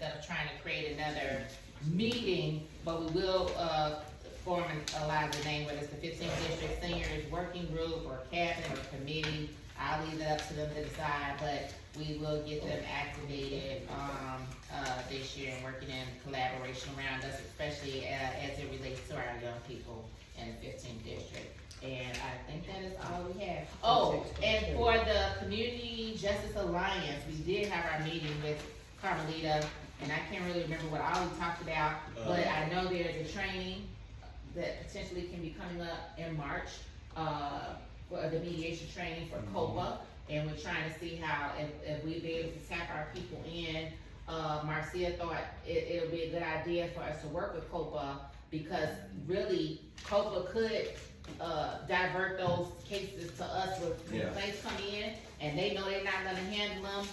instead of trying to create another meeting, but we will, formalize the name, whether it's the 15th District Seniors Working Group or Cabinet or Committee. I'll leave it up to them to decide, but we will get them activated, this year and working in collaboration around us, especially, as it relates to our young people in the 15th District. And I think that is all we have. Oh, and for the Community Justice Alliance, we did have our meeting with Carmelita, and I can't really remember what all we talked about, but I know there's a training that potentially can be coming up in March, for the mediation training for COPA, and we're trying to see how, if we be able to tap our people in. Marcia thought it'll be a good idea for us to work with COPA, because really, COPA could divert those cases to us when complaints come in, and they know they're not gonna handle them.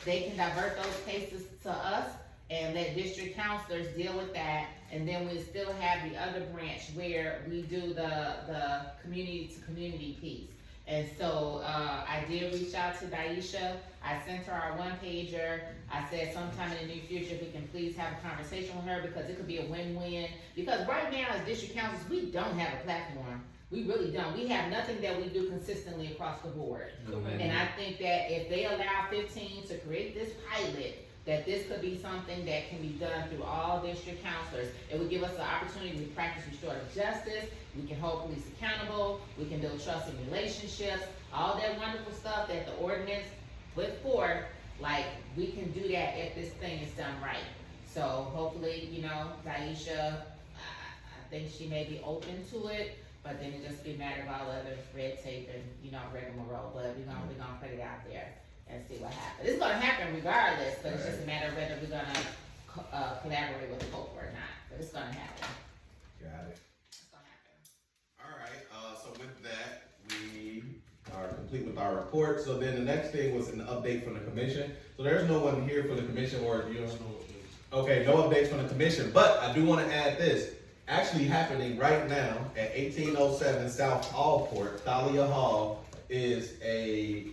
They can divert those cases to us and let district counselors deal with that, and then we still have the other branch where we do the community to community piece. And so, I did reach out to Daisha, I sent her our one pager, I said sometime in the near future, if we can please have a conversation with her, because it could be a win-win. Because right now, as district councils, we don't have a platform, we really don't, we have nothing that we do consistently across the board. And I think that if they allow 15 to create this pilot, that this could be something that can be done through all district counselors. It would give us the opportunity to practice restorative justice, we can hold police accountable, we can build trusting relationships, all that wonderful stuff that the ordinance put forth, like, we can do that if this thing is done right. So hopefully, Daisha, I think she may be open to it, but then it just be a matter of all the other red tape and, rigmarole, but we're gonna put it out there and see what happens. It's gonna happen regardless, but it's just a matter of whether we're gonna collaborate with the Pope or not, but it's gonna happen. Got it. It's gonna happen. All right, so with that, we are complete with our report. So then the next thing was an update from the commission. So there's no one here for the commission, or okay, no updates from the commission, but I do wanna add this. Actually happening right now at 1807 South Allport, Thalia Hall, is a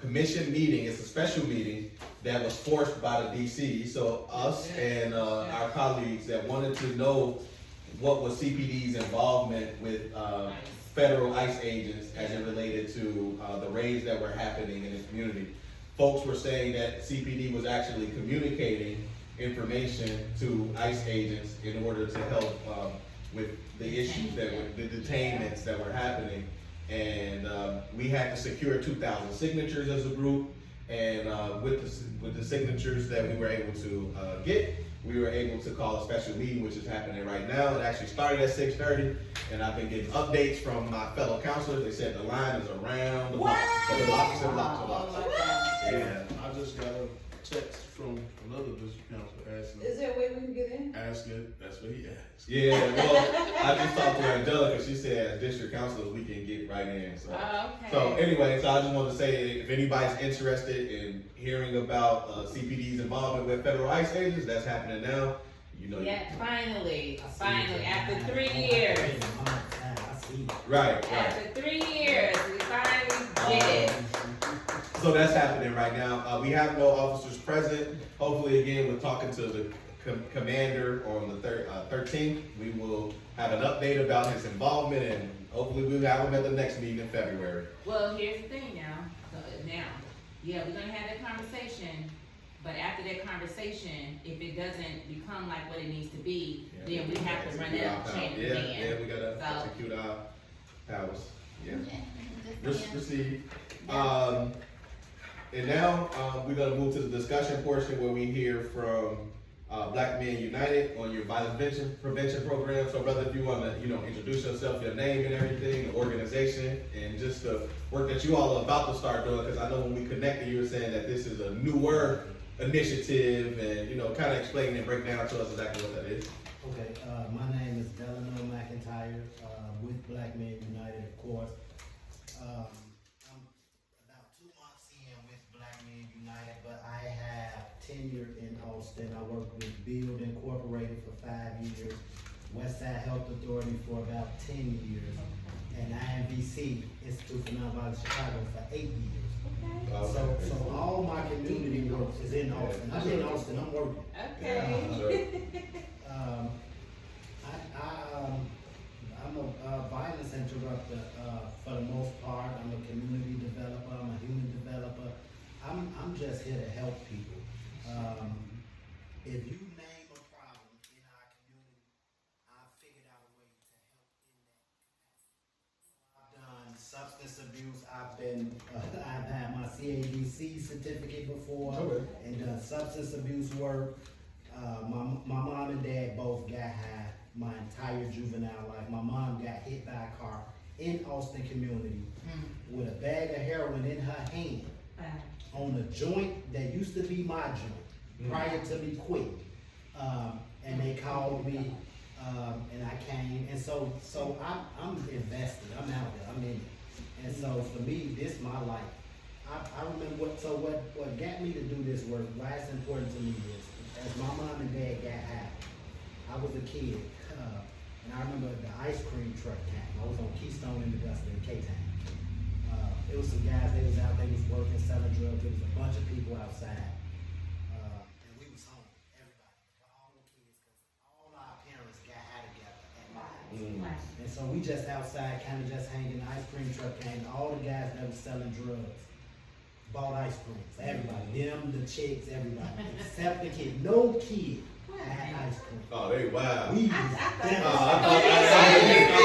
commission meeting. It's a special meeting that was forced by the DC. So us and our colleagues that wanted to know what was CPD's involvement with federal ICE agents as it related to the raids that were happening in the community. Folks were saying that CPD was actually communicating information to ICE agents in order to help with the issues that were, the detainments that were happening. And we had to secure 2,000 signatures as a group, and with the signatures that we were able to get, we were able to call a special meeting, which is happening right now. It actually started at 6:30, and I've been getting updates from my fellow counselors. They said the line is around the block. So the lots and lots and lots. Yeah, I just got a text from another district council asking. Is there a way we can get in? Asking, that's what he asked. Yeah, well, I just talked to Angelica. She said as district councilors, we can get right in. So, Okay. so anyway, so I just want to say, if anybody's interested in hearing about CPD's involvement with federal ICE agents, that's happening now. Yeah, finally, after 3 years. Right. After 3 years, we finally did it. So that's happening right now. We have no officers present. Hopefully, again, we're talking to the commander on the 13th. We will have an update about his involvement, and hopefully we'll have him at the next meeting in February. Well, here's the thing now, yeah, we're gonna have that conversation, but after that conversation, if it doesn't become like what it needs to be, then we have to run it up, chain of command. Yeah, we gotta execute our powers. Yeah. Proceed. And now, we're gonna move to the discussion portion where we hear from Black Men United on your violence prevention program. So brother, if you wanna, introduce yourself, your name and everything, the organization, and just the work that you all are about to start doing, because I know when we connected, you were saying that this is a newer initiative, and, kind of explain and break down to us exactly what that is. Okay, my name is Delano McIntyre, with Black Men United, of course. I'm about 2 months in with Black Men United, but I have tenure in Austin. I worked with Build Incorporated for 5 years. Westside Health Authority for about 10 years, and IMVC, Institute for Nonviolent Chicago, for 8 years. Okay. So all my community work is in Austin. I'm in Austin, I'm working. Sure. I'm a violence interrupter, for the most part. I'm a community developer, I'm a human developer. I'm just here to help people. If you name a problem in our community, I've figured out a way to help in that. I've done substance abuse, I've had my CADC certificate before, Okay. and done substance abuse work. My mom and dad both got high my entire juvenile life. My mom got hit by a car in Austin community with a bag of heroin in her hand on a joint that used to be my joint prior to me quitting. And they called me, and I came, and so I'm invested. I'm out there. I'm in it. And so for me, this my life. I remember what got me to do this work. Why it's important to me is as my mom and dad got high, I was a kid, and I remember the ice cream truck came. I was on Keystone in Augusta in K-Town. It was some guys, they was out, they was working, selling drugs. There was a bunch of people outside. And we was home, everybody, all the kids, because all our parents got high together at my house. And so we just outside, kind of just hanging, the ice cream truck came. All the guys that was selling drugs bought ice creams. Everybody, them, the chicks, everybody, except the kid. No kid had ice cream. Oh, they wild. We was I devastated.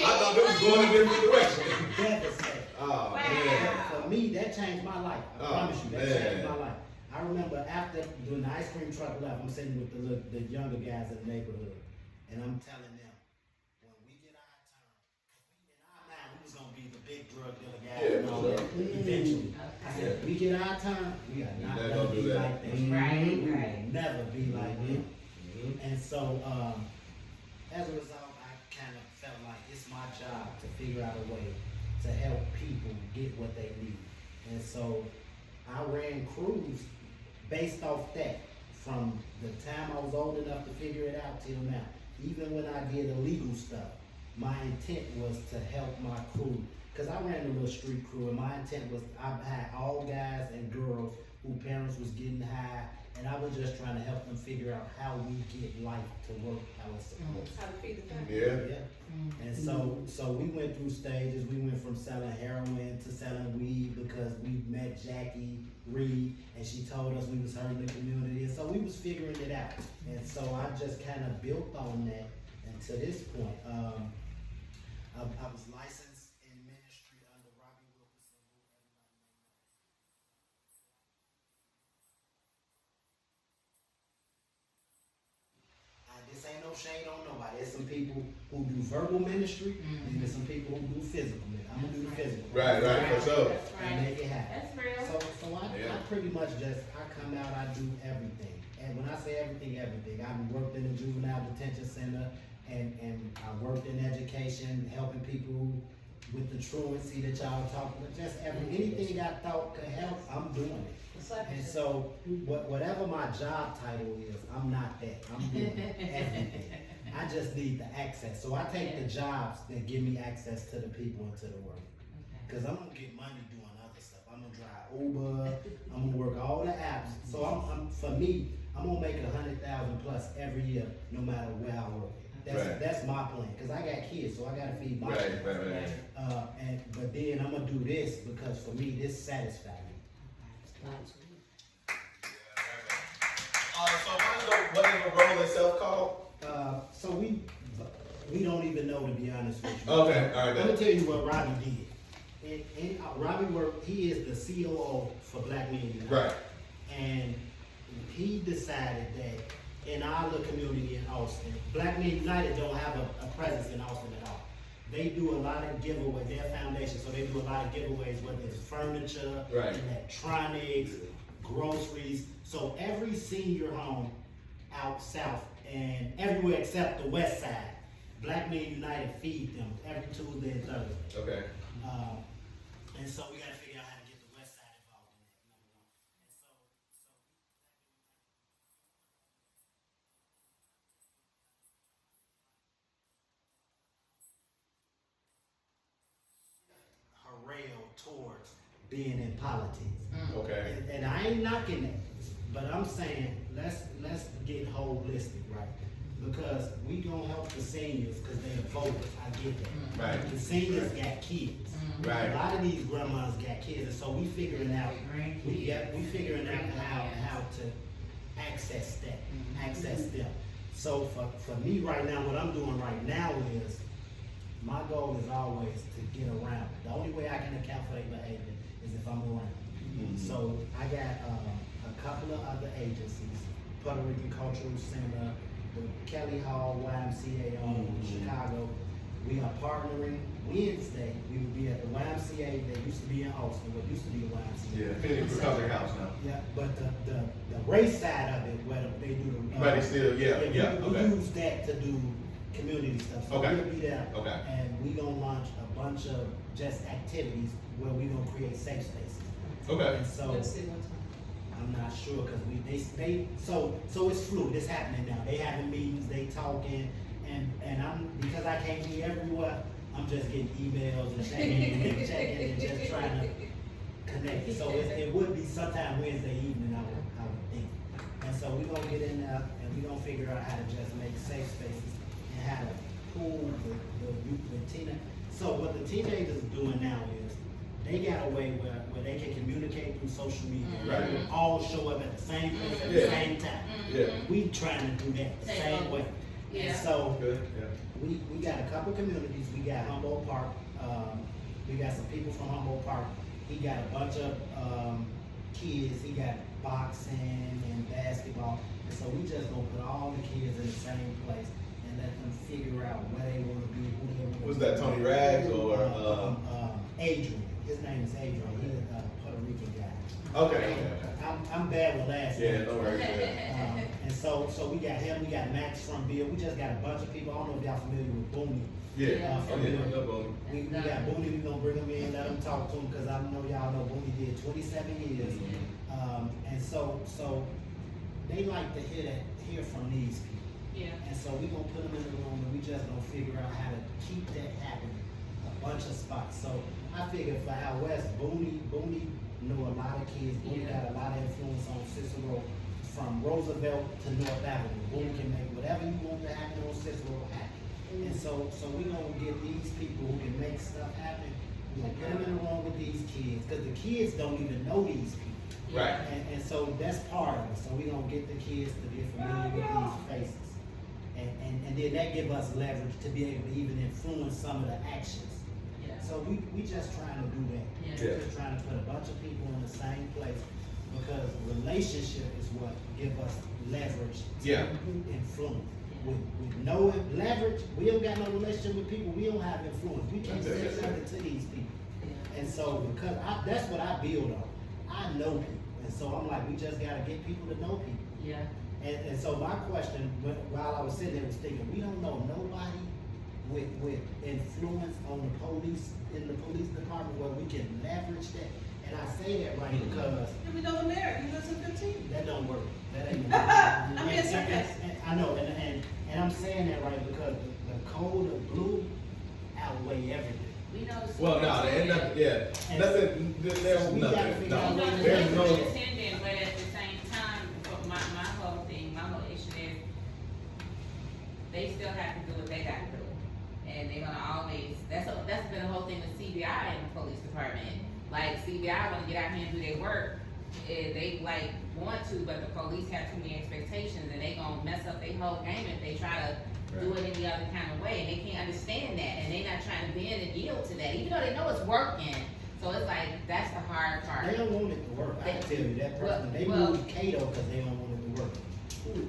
thought they was going a different direction. Devastated. Oh, man. For me, that changed my life. I Oh, promise you, that man. changed my life. I remember after when the ice cream truck left, I'm sitting with the younger guys in the neighborhood, and I'm telling them, when we get our turn, in our mind, we was gonna be the big drug dealer guys Yeah, and all for that. sure. Eventually, I said, if we get our turn, we are not You're not gonna gonna be do that. like that. Right, We will right. never be like them. Mhm. And so, as a result, I kind of felt like it's my job to figure out a way to help people get what they need. And so I ran crews based off that from the time I was old enough to figure it out till now. Even when I did illegal stuff, my intent was to help my crew. Cause I ran a little street crew and my intent was I had all guys and girls whose parents was getting high, and I was just trying to help them figure out how we get life to work how it's supposed to. How to feed the family. Yeah. Yeah. And so we went through stages. We went from selling heroin to selling weed because we met Jackie Reed and she told us we was hurting the community. And so we was figuring it out. And so I just kind of built on that. And to this point, I was licensed in ministry under Robbie Wilkerson, who everybody may know. This ain't no shade on nobody. There's some people who do verbal ministry, and there's some people who do physical ministry. I'm gonna do the physical. Right, for sure. That's And right. make it happen. That's real. So I Yeah. pretty much I come out, I do everything. And when I say everything, I worked in the juvenile detention center, and I worked in education, helping people with the truancy that y'all talking about. Just anything I thought could help, I'm doing it. And so, whatever my job title is, I'm not that. I'm doing everything. I just need the access. So I take the jobs that give me access to the people and to the work. Cause I'm gonna get money doing other stuff. I'm gonna drive Uber. I'm gonna work all the apps. So for me, I'm gonna make 100,000 plus every year, no matter where I work. That's my plan. Cause I got kids, so I gotta feed my kids. Right. But then I'm gonna do this because for me, this satisfies me. So what is the role itself called? So we don't even know, to be honest with you. Okay, all right. Let me tell you what Robbie did. Robbie he is the COO for Black Men United. Right. And he decided that in our little community in Austin, Black Men United don't have a presence in Austin at all. They do a lot of giveaways, their foundation, so they do a lot of giveaways, whether it's furniture, Right. electronics, groceries. So every senior home out south and everywhere except the west side, Black Men United feed them every Tuesday and Thursday. Okay. And so we gotta figure out how to get the west side involved in that, number one. And so being in politics. Okay. And I ain't knocking that, but I'm saying, let's get holistic, right? Because we gonna help the seniors, cause they're voters, I get that. Right. The seniors got kids. Right. A lot of these grandmas got kids, and so we figuring out, we figuring out how to access that, access them. So for me right now, what I'm doing right now is, my goal is always to get around. The only way I can account for their behavior is if I'm around. So I got a couple of other agencies, Puerto Rican Cultural Center, the Kelly Hall YMCA in Chicago. We are partnering. Wednesday, we will be at the YMCA that used to be in Austin, what used to be the YMCA. Yeah, Phoenix Recovery House now. Yeah, but the race side of it, where they do the. But it's still, yeah, we okay. use that to do community stuff. So Okay. we'll be there. Okay. And we gonna launch a bunch of just activities where we gonna create safe spaces. Okay. And so, I'm not sure, cause so it's fluid, it's happening now. They having meetings, they talking, and because I can't be everywhere, I'm just getting emails and checking and just trying to connect. So it would be sometime Wednesday evening, I would think. And so we gonna get in there and we gonna figure out how to just make safe spaces and how to pool the teenagers. So what the teenagers doing now is, they got a way where they can communicate through social media. Right. They will all show up at the same place at the Yeah. same time. Yeah. We trying to do that the same way. Yeah. And so, Good, yeah. we got a couple communities. We got Humboldt Park. We got some people from Humboldt Park. He got a bunch of kids. He got boxing and basketball. And so we just gonna put all the kids in the same place and let them figure out where they wanna be, who they wanna be. Was that Tony Rags or, Adrian. His name is Adrian. He's a Puerto Rican guy. Okay. I'm bad with last Yeah, names. no worries. Yeah. And so we got him, we got Max from Bill, we just got a bunch of people, I don't know if y'all familiar with Booney. Yeah. from Okay. Bill. No bone. We got Booney, we gonna bring him in, let him talk to him, cause I know y'all know Booney did 27 years. And so they like to hear from these people. Yeah. And so we gonna put them in the room and we just gonna figure out how to keep that happening, a bunch of spots. So I figured for out west, Booney know a lot of kids, Booney got a lot of influence on Cicero, from Roosevelt to North Avenue. Booney can make whatever you want to happen on Cicero happen. And so we gonna get these people who can make stuff happen, we gonna put them in the room with these kids, cause the kids don't even know these people. Right. And so that's part of it. So we gonna get the kids to get familiar with these faces. And then that give us leverage to be able to even influence some of the actions. Yeah. So we just trying to do that. Yeah. We're just trying to put a bunch of people in the same place, because relationship is what give us leverage to Yeah. influence. With no leverage, we don't got no relationship with people, we don't have influence. We can't say nothing to these people. And so, because that's what I build on. I know people. And so I'm like, we just gotta get people to know people. Yeah. And so my question, while I was sitting there, was thinking, we don't know nobody with influence on the police, in the police department, where we can leverage that. And I say that right because And we know the mayor, he lives in 15. that don't work. That ain't. I mean, it's okay. I know, and I'm saying that right because the code of blue outweigh everything. We know. the Well, no, and nothing, yeah, nothing, there's We gotta nothing, figure out You no, know, the there's no, leverage is hidden, but at the same time, my whole thing, my whole issue is, they still have to do what they gotta do. And they're gonna always, that's been the whole thing with CBI in the police department. Like, CBI wanna get out here and do their work, they like want to, but the police have too many expectations, and they gonna mess up their whole game if they try to do it any other kind of way, and they can't understand that, and they not trying to bend and yield to that, even though they know it's working. So it's like, that's the hard part. They don't want it to work. I tell you that person. They Well- moved Cato because they don't want it to work.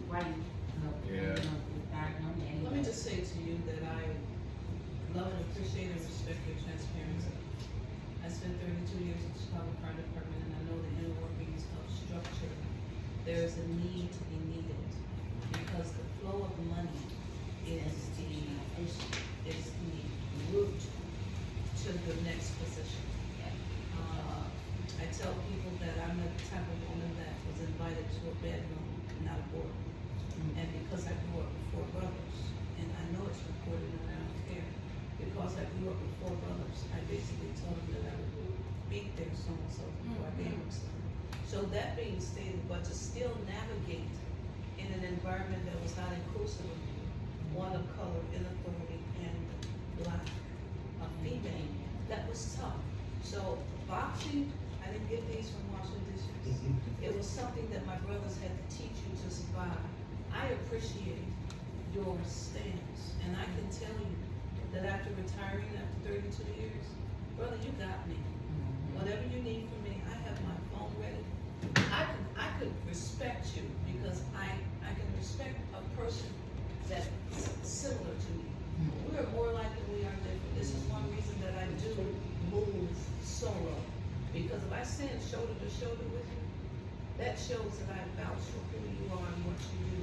Why do you? Yeah. Let me just say to you that I love and appreciate and respect your transparency. I spent 32 years in the Chicago Fire Department, and I know the inner workings of structure. There is a need to be needed, because the flow of money is the route to the next position. I tell people that I'm the type of woman that was invited to a bedroom, not a boardroom. And because I grew up with 4 brothers, and I know it's recorded and I don't care, because I grew up with 4 brothers, I basically told them that I would beat their so-and-so before I gave them some. So that being stated, but to still navigate in an environment that was not inclusive of you, one of color, in authority, and black, a female, that was tough. So boxing, I didn't get these from washing dishes. It was something that my brothers had to teach you to survive. I appreciate your stance, and I can tell you that after retiring after 32 years, brother, you got me. Whatever you need from me, I have my phone ready. I could respect you because I can respect a person that's similar to me. We are more alike than we are different. This is one reason that I do move solo. Because if I stand shoulder to shoulder with you, that shows that I vouch for who you are and what you do.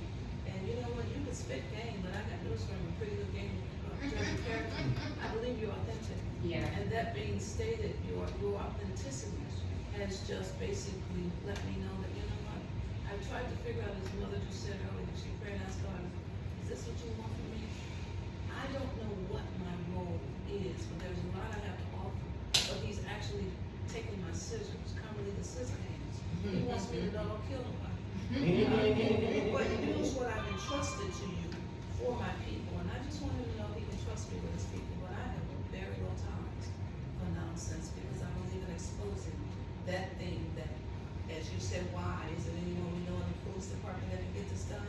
And you know what, you can spit game, but I got news for you, a pretty good game character. I believe you're authentic. Yeah. And that being stated, your authenticity has just basically let me know that, you know what, I tried to figure out, as Mother just said earlier, she prayed and asked God, is this what you want from me? I don't know what my role is, but there's a lot I have to offer. But he's actually taking my scissors, commonly the scissor hands. He wants me to not kill nobody. But use what I've entrusted to you for my people. And I just want him to know he can trust me with his people. But I have a very low tolerance for nonsense because I believe in exposing that thing that, as you said, why is it anyone we know in the police department that can get this done?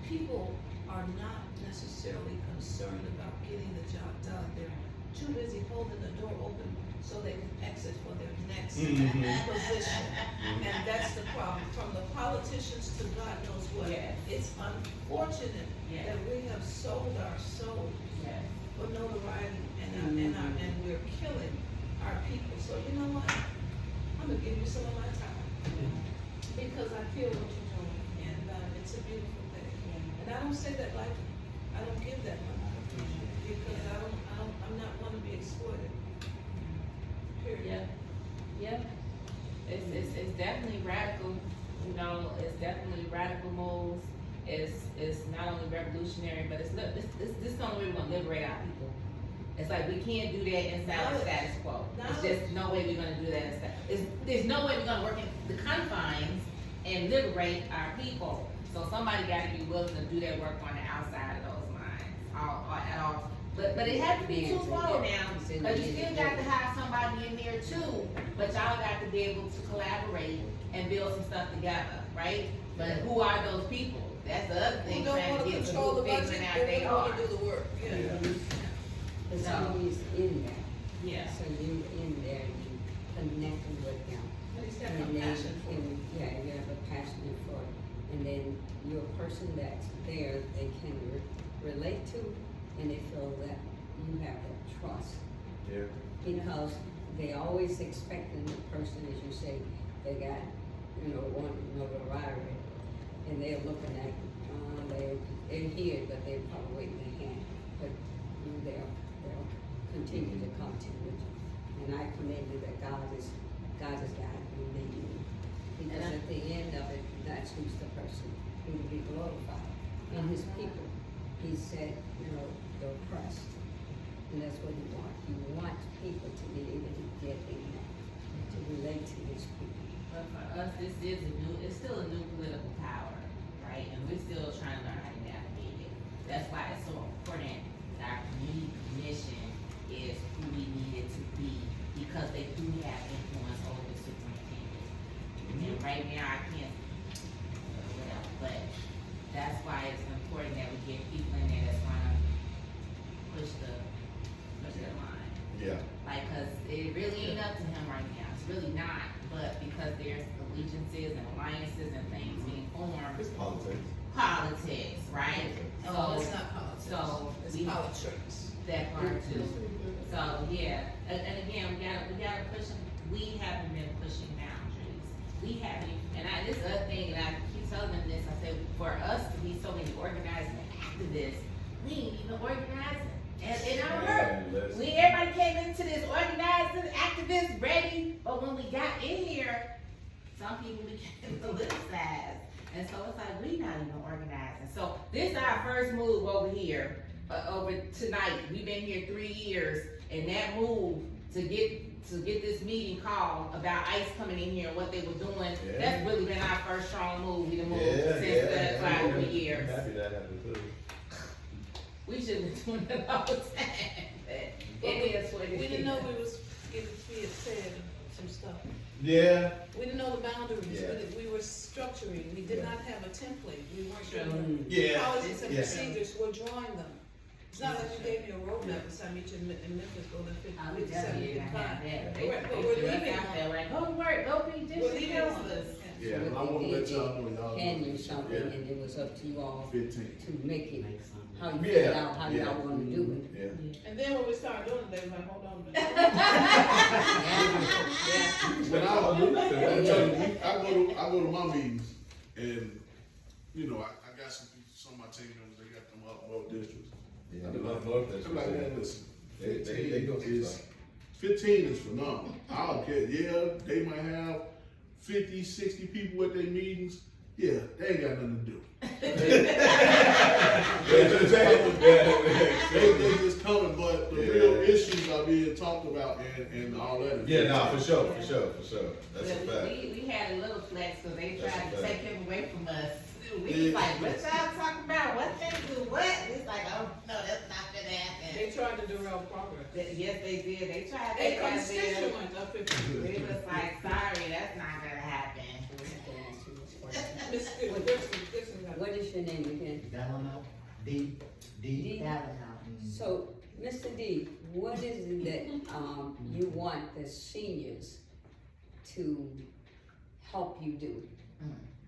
People are not necessarily concerned about getting the job done. They're too busy holding the door open so they can exit for their next position. And that's the problem. From the politicians to God knows what. Yes. It's unfortunate Yes. that we have sold our souls Yes. for notoriety and we're killing our people. So you know what? I'm gonna give you some of my time because I feel what you're doing, and it's a beautiful thing. And I don't say that lightly. I don't give that much because I'm not one to be exploited. Period. Yeah. It's definitely radical, you know, it's definitely radical moves. It's not only revolutionary, but this is the only way we're gonna liberate our people. It's like we can't do that inside the status quo. It's just no way we're gonna do that inside. There's no way we're gonna work in the confines and liberate our people. So somebody gotta be willing to do that work on the outside of those lines, at all. But it has to be too far now, because you still got to have somebody in there too. But y'all got to be able to collaborate and build some stuff together, right? But who are those people? That's the other thing, Who don't trying wanna to get control the budget, figuring out but they they are. wanna do the work, yeah. But somebody's in there, Yeah. so you're in there, you connecting with them. But he's got And then, compassion for it. yeah, you have a passion for it, and then you're a person that's there, they can relate to, and they feel that you have that trust. Yeah. Because they always expecting the person, as you say, they got, one notoriety, and they're looking at, they're here, but they're probably waiting their hand, but they'll continue to come to you. And I commend you that God has got you leading. Because at the end of it, that's who's the person who will be glorified. And his people, he said, the oppressed. And that's what you want. You want people to be able to get in there, to relate to his people. But for us, it's still a new political power, right? And we're still trying to learn how to navigate it. That's why it's so important that our community commission is who we need it to be, because they do have influence over the superintendent. And right now, I can't, whatever, but that's why it's important that we get people in there that's gonna push the line. Yeah. Like, cause it really ain't up to him right now, it's really not, but because there's allegiances and alliances and things being formed, It's politics. politics, right? No, it's not politics. So It's we, politics. that part too. So, yeah, and again, we gotta push, we haven't been pushing boundaries. We haven't, and this is the other thing, and I keep telling them this, I said, for us to be so many organizing activists, we ain't even organizing. And I heard, everybody came into this organizing, activist, ready, but when we got in here, some people became politicized. And so it's like, we not even organizing. So this is our first move over here, over tonight. We've been here 3 years, and that move to to get this meeting called about ICE coming in here and what they were doing, Yeah. that's really been our first strong move, we done moved Yeah, since the last yeah. 3 years. Happy that happened too. We should be doing it all the time, but it is what it is. We didn't know we was getting said some stuff. Yeah, We didn't know the boundaries, Yeah. we were structuring, we did Yeah. not have a template, we weren't Sure. doing yeah. policies and Yeah. procedures, we're drawing them. It's not like you gave me a roadmap and said, I meet you in Memphis, go to I would 57, tell you, I have 55. that. But They we're threw us leaving out it. there like, go to work, go be We're district leaving counselors. it. Yeah, but I wanna let y'all know y'all. Hand you something, Yeah. and it was up to you all 15. to make it, Make something. how you Yeah, feel out, how yeah. y'all wanna do it. Yeah. And then when we started doing it, they were like, hold on a minute. But I tell you, I go to my meetings, and, you know, I got some of my team members, they got them up districts. Yeah, I be like, North District. I'm like, man, listen, They go through 15 is, stuff. 15 is phenomenal. I don't care, yeah, they might have 50, 60 people at their meetings, yeah, they ain't got nothing to do. They just coming, but the real issues are being talked about and all that. Yeah, nah, for sure. That's a But fact. we had a little flex, cause they That's tried a to fact. take him away from us. We Yeah. was like, what y'all talking about, what they do, what? It's like, oh, no, that's not gonna happen. They tried to derail progress. Yes, they did, they tried They that out there. constituent up in We was like, sorry, that's not gonna happen. Miss Gibson got What is your name again? Delano, D. D. So, Mr. D, what is it that, you want the seniors to help you do?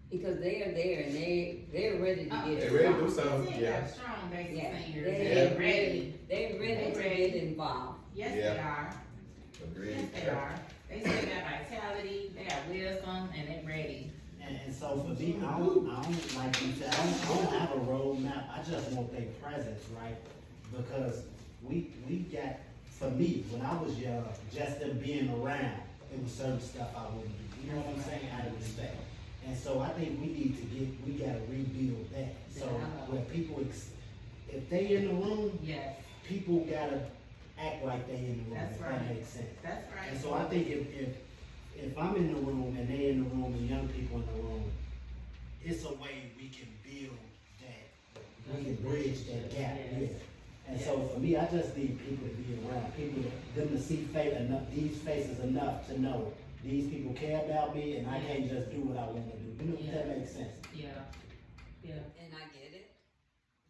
Because they are there and they're ready to get They ready to do involved. something, They yeah. have strong basic Yeah, seniors, they're they're ready. They're ready They to ready. get involved. Yes, they Yeah. are, Agreed. yes, they are. They still got vitality, they got wisdom, and they ready. And so for me, I don't, like you said, I don't have a roadmap, I just want their presence, right? Because we got, for me, when I was young, just them being around, it was certain stuff I wouldn't do, you know what I'm saying, out of respect. And so I think we gotta rebuild that, so where people, if they in the room, Yes, people gotta act like they in the room, That's if right. that makes sense. that's right. And so I think if I'm in the room and they in the room and young people in the room, it's a way we can build that, we can bridge that gap, yeah. And so for me, I just need people to be around, them to see these faces enough to know these people care about me and I can't just do what I wanna do. You know, if that makes sense. Yeah, yeah. And I get it,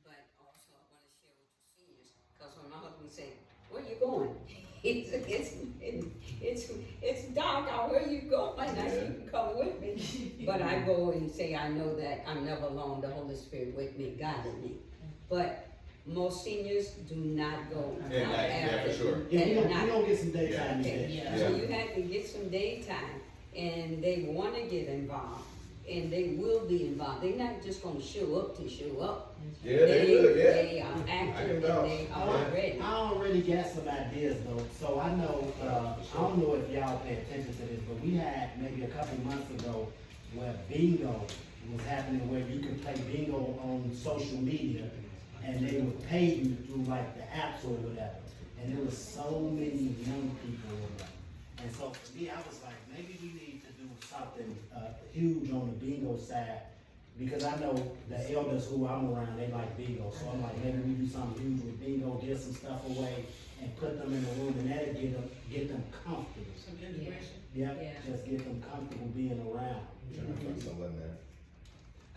but also I wanna share with the seniors, cause when my husband say, where you going? It's dark out, where you going? I said, you can come with me. But I go and say, I know that I'm never alone, the Holy Spirit with me, guiding me. But most seniors do not go out Yeah, after. for sure. Yeah, we They're don't, not. we don't get some daytime Okay, events. Yeah. so you have to get some daytime, and they wanna get involved, and they will be involved, they're not just gonna show up to show up. Yeah, they good, yeah. They are active and vouch. they are ready. I already got some ideas though, so I know, I don't know if y'all pay attention to this, but we had maybe a couple months ago where bingo was happening, where you could play bingo on social media and they would pay you through like the apps or whatever. And there was so many young people in there. And so for me, I was like, maybe we need to do something, huge on the bingo side. Because I know the elders who I'm around, they like bingo, so I'm like, maybe we do something huge with bingo, get some stuff away, and put them in the room, and that'll get them comfortable. some integration. Yep, Yeah. just get them comfortable being around. Trying to put someone there.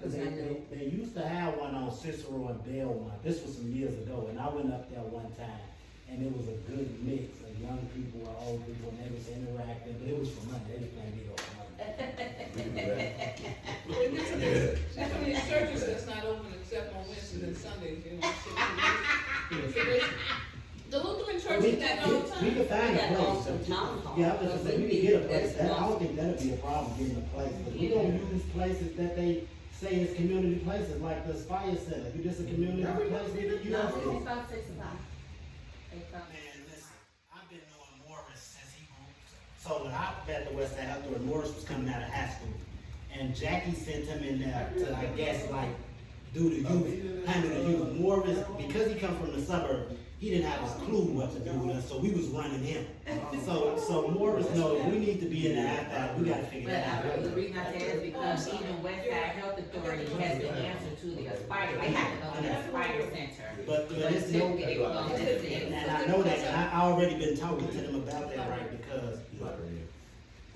Cause they used to have one on Cicero and Belmont, this was some years ago, and I went up there one time, and it was a good mix of young people and old people, and they was interacting, but it was for money, they was playing bingo for money. We can do that. There's so many churches that's not open except on Wednesdays and Sundays, you know. The Lutheran church We is that all the we time. can find a That place. also town hall. Yeah, I was gonna say, we can get a place, That's I don't think that'd be a problem getting a place, but we don't use places that they say is community places, like the Spire Center, you just a community place, you No, know? it's about 6 o'clock. They come. Man, listen, I've been knowing Morris since he moved. So when I met the West Side Outdoor, Morris was coming out of high school. And Jackie sent him in there to, I guess, like, do the youth, handle the youth. Morris, because he come from the suburb, he didn't have a clue what to do with us, so we was running him. So Morris knows we need to be in the after hours. We gotta figure But that out. the reason I say that is because even Westside Health Authority has the answer to the Aspire, they have to go to the Aspire Center. But But it's still no, get it going, that's it. and I know that, and I already been talking to them about that, right, because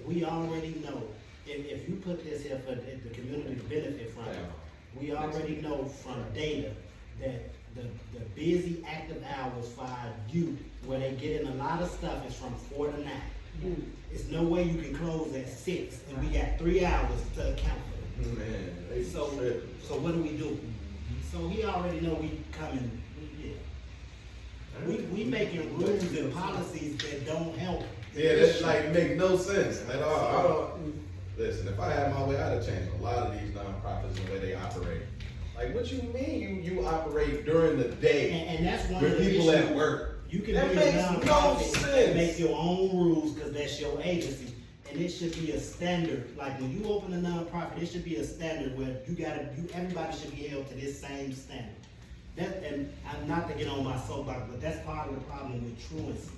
we already know, if you put this here for the community to benefit from it, we already know from data that the busy active hours for our youth, where they get in a lot of stuff, is from 4 to 9. There's no way you can close at 6, and we got 3 hours to account for it. Man, they So tripping. what do we do? So he already know we coming, we making rules and policies that don't help. Yeah, that's like, make no sense at all. I don't, listen, if I had my way, I'd have changed a lot of these nonprofits and the way they operate. Like, what you mean you operate during the day And that's one of with the people issues. at work? You can That be a makes no nonprofit and sense. make your own rules, cause that's your agency. And it should be a standard, like when you open a nonprofit, it should be a standard where everybody should be held to this same standard. And I'm not to get on my soapbox, but that's part of the problem with truancy.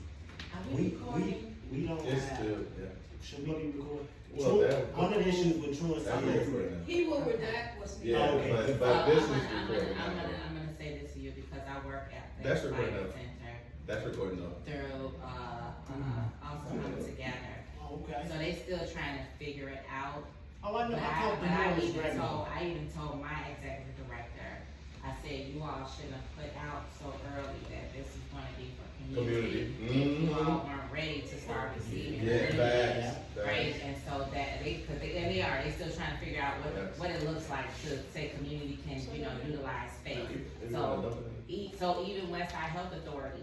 We don't It's have, still, yeah. should we be recording? Well, that- One of the issues with truancy That's is, recording now. He will redact what's. Yeah, Okay. but this is I'm recording now. gonna say this to you because I work at the That's Aspire recording now. Center That's recording though. through, also Come Together. oh, okay. So they still trying to figure it out. Oh, I know, But I talked to Morris Gregg. I even told my executive director, I said, you all shouldn't have put out so early that this is gonna be for community. Community. If you all weren't ready to start receiving. Yeah, money, facts. Right, and so that they still trying to figure out Yes. what it looks like to say community can, utilize space. If you So, wanna dump it. so even Westside Health Authority,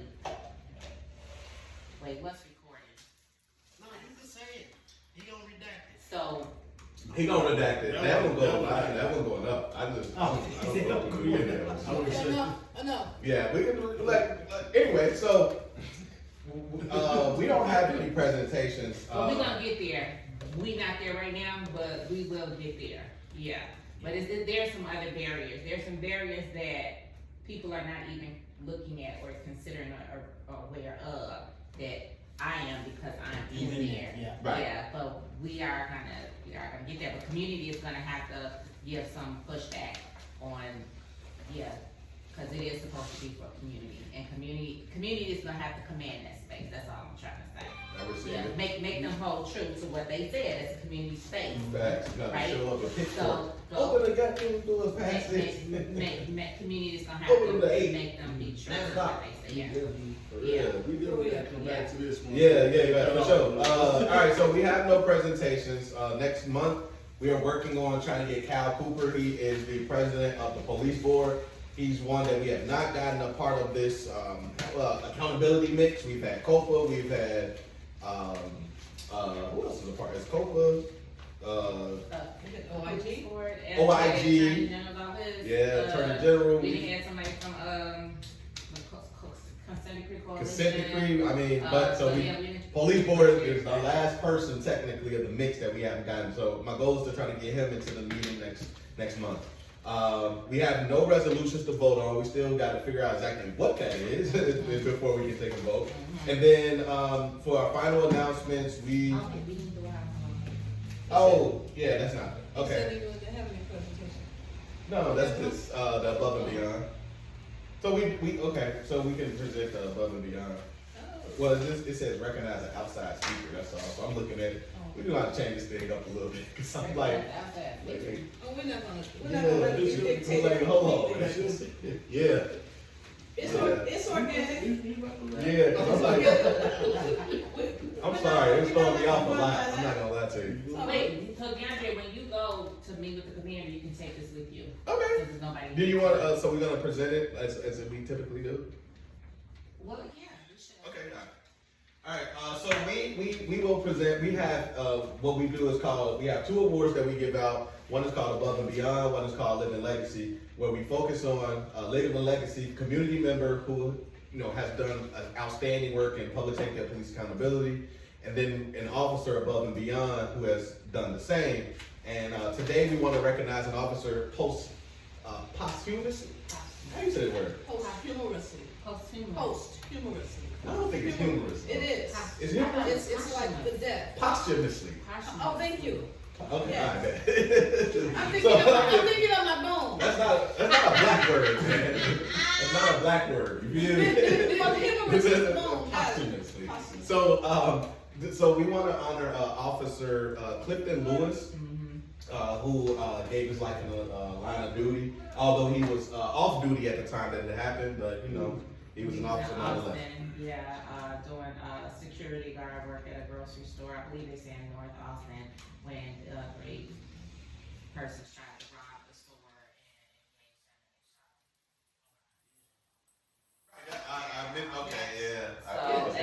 wait, what's recorded? No, you can say it. He gonna redact it. So, He gonna redact it. That one going live. That one going up. I don't know if we can do that. I would say, Yeah, we can do like anyway. So we don't have any presentations. well, we gonna get there. We not there right now, but we will get there. Yeah, but there's some other barriers. There's some barriers that people are not even looking at or considering or aware of that I am because I'm in there. Yeah. Right. Yeah, but we are gonna get there. But community is gonna have to give some pushback on, cause it is supposed to be for community, and community is gonna have to command that space. That's all I'm trying to say. I receive Yeah, it. make them hold true to what they said, it's a community space. Facts. You gotta Right. show up with pitchfork. So, Open the goddamn door past this. community is gonna have Open to the 8. make them be true Next to stop. what they say, yeah. For Yeah. real. we definitely gotta come back to this one. Yeah, for sure. All right, so we have no presentations. Next month, we are working on trying to get Cal Cooper. He is the president of the police board. He's one that we have not gotten a part of this accountability mix. We've had COPA, we've had, who else is a part? It's COPA, OIG? OIG. Attorney General's office. yeah, Attorney General. We had somebody from, Consent Decree Coalition. Consent decree, I mean, but so we, yeah, we- police board is the last person technically of the mix that we haven't gotten. So my goal is to try to get him into the meeting next month. We have no resolutions to vote on. We still got to figure out exactly what that is before we can take a vote. And then for our final announcements, we. Okay, we can do our, Oh, yeah, that's not He said okay. he was having a presentation. No, that's this the above and beyond. So we okay. So we can present the above and beyond. Well, it says recognize an outside speaker. That's all. So I'm looking at it. We do have to change this thing up a little bit because I'm like. Oh, we're not gonna Yeah, let you dictate. like, hold on. Yeah, It's organic. yeah, 'cause I'm like, I'm sorry, it's throwing me off a lot, I'm not gonna lie to you. So wait, so DeAndre, when you go to meet with the community, you can take this with you. Okay. Since there's nobody. Do you want, so we're gonna present it as we typically do? Well, yeah, we should. Okay, alright, so we will present, we have, what we do is called, we have 2 awards that we give out. One is called Above and Beyond, one is called Living Legacy, where we focus on a Living Legacy community member who, has done outstanding work in public safety and police accountability, and then an officer above and beyond who has done the same. And today we want to recognize an officer posthumously. How you say the word? Posthumously. Posthumous. Posthumously. I don't think it's humorous. It is. It's humorous? It's like the death. Posthumously. Oh, thank you. Okay, Yes. alright. I'm thinking of my bone. That's not a black word, man. That's not a black word. You feel me? Well, humorous is bone, yes. Posthumously. Posthumously. So we want to honor Officer Clifton Lewis, who gave his life in the line of duty. Although he was off duty at the time that it happened, but you know he was an officer nonetheless. Yeah, doing security guard work at a grocery store. I believe they say in North Austin when three persons tried to rob the store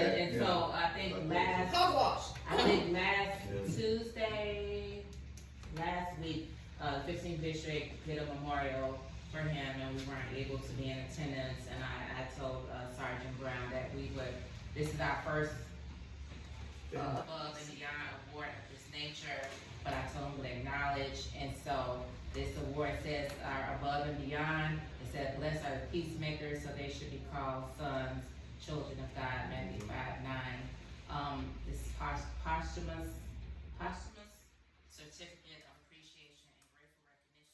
and so I think last week, 15th District did a memorial for him and we weren't able to be in attendance and I told Sergeant Brown that this is our first above and beyond award of this nature, but I told him to acknowledge, and so this award says our above and beyond. It said, blessed are the peacemakers, so they should be called sons, children of God, Matthew 5:9. This is posthumous certificate of appreciation and grateful recognition.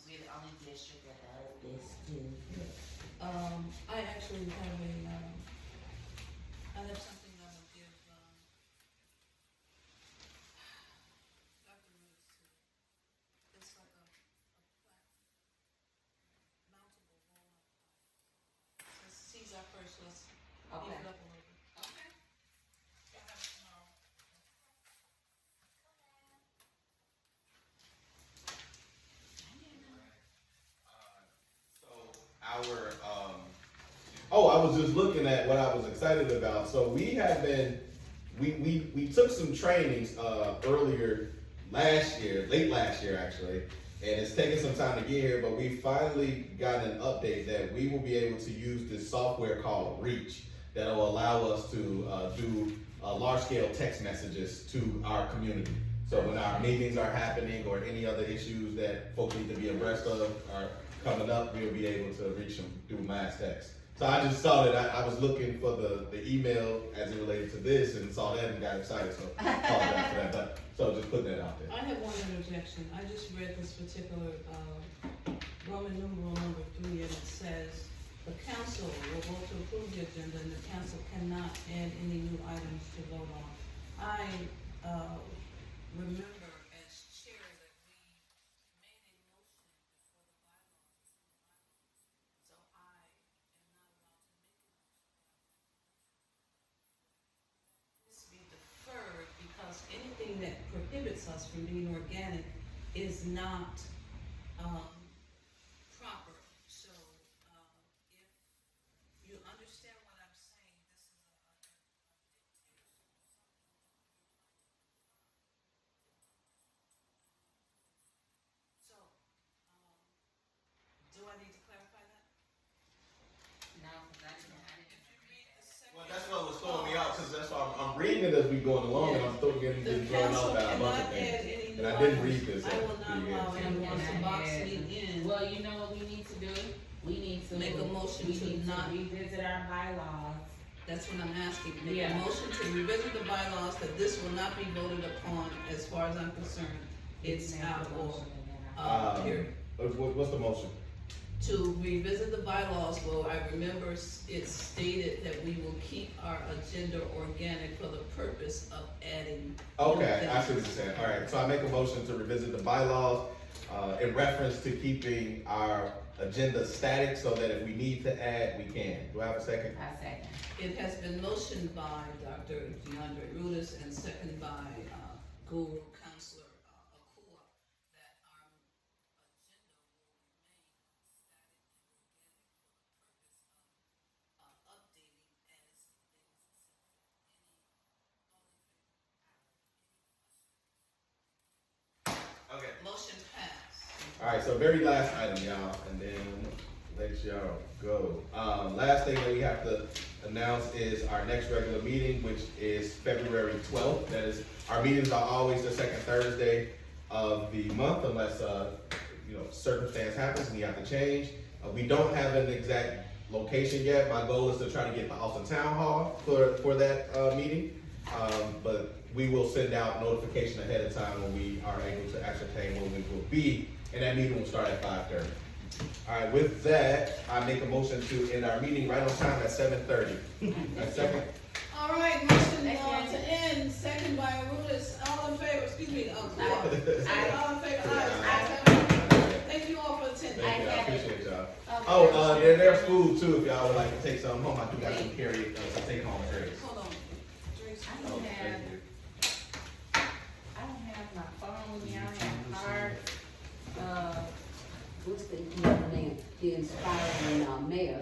We're the only district that does this too. I actually have I have something I will give, Dr. Lewis too. It's like a plaque, mountable wall. Since he's our first, let's leave it up a little bit. Okay. I'll have it tomorrow. I was just looking at what I was excited about. So we have been, we took some trainings earlier last year, late last year actually, and it's taken some time to get here, but we finally got an update that we will be able to use this software called Reach that will allow us to do large-scale text messages to our community. So when our meetings are happening or any other issues that folks need to be abreast of are coming up, we'll be able to reach them through mass text. So I just saw that I was looking for the email as it related to this and saw that and got excited, so I apologize for that. But so just putting that out there. I have one interjection. I just read this particular, Roman numeral number 3, and it says, the council will vote to approve the agenda and the council cannot add any new items to vote on. I, remember as chair that we made a motion before the bylaws, so I am not allowed to make a motion. This be deferred because anything that prohibits us from being organic is not, proper. So, if you understand what I'm saying, this is a so, do I need to clarify that? No, I didn't. Well, that's what was throwing me out because that's why I'm reading it as we going along and I'm still getting The thrown council out by a bunch cannot of add things. any new And I didn't items. read this. I will not allow anyone to box me in. Well, you know what we need to do? We need to Make a motion we to need not- revisit our bylaws. That's what I'm asking. Make a Yeah. motion to revisit the bylaws that this will not be voted upon as far as I'm concerned. It's Make a out or, motion and then I'll- period. What's the motion? To revisit the bylaws, well, I remember it stated that we will keep our agenda organic for the purpose of adding. Okay, I see what you're saying. All right, so I make a motion to revisit the bylaws in reference to keeping our agenda static so that if we need to add, we can. Do I have a second? I second. It has been motioned by Dr. DeAndre Rudis and seconded by Guru Counselor Akua that our agenda Alright, so very last item, y'all, and then let y'all go. Last thing that we have to announce is our next regular meeting, which is February 12th. That is, our meetings are always the second Thursday of the month unless, circumstance happens and we have to change. We don't have an exact location yet. My goal is to try to get the Austin Town Hall for that meeting. But we will send out notification ahead of time when we are able to ascertain where we will be, and that meeting will start at 5:30. All right, with that, I make a motion to end our meeting right on time at 7:30. A second? All right, motion, to end, second by Arudis, all in favor, excuse me, all in favor, aye. Thank you all for attending. Thank you, I appreciate y'all. Okay. Oh, there's food too, if y'all would like to take some home. I do got some carry, some take home drinks. Hold on. Drake's- I Oh, don't thank have, you. I don't have my phone with me, I don't have a card. What's the name? The inspiring mayor.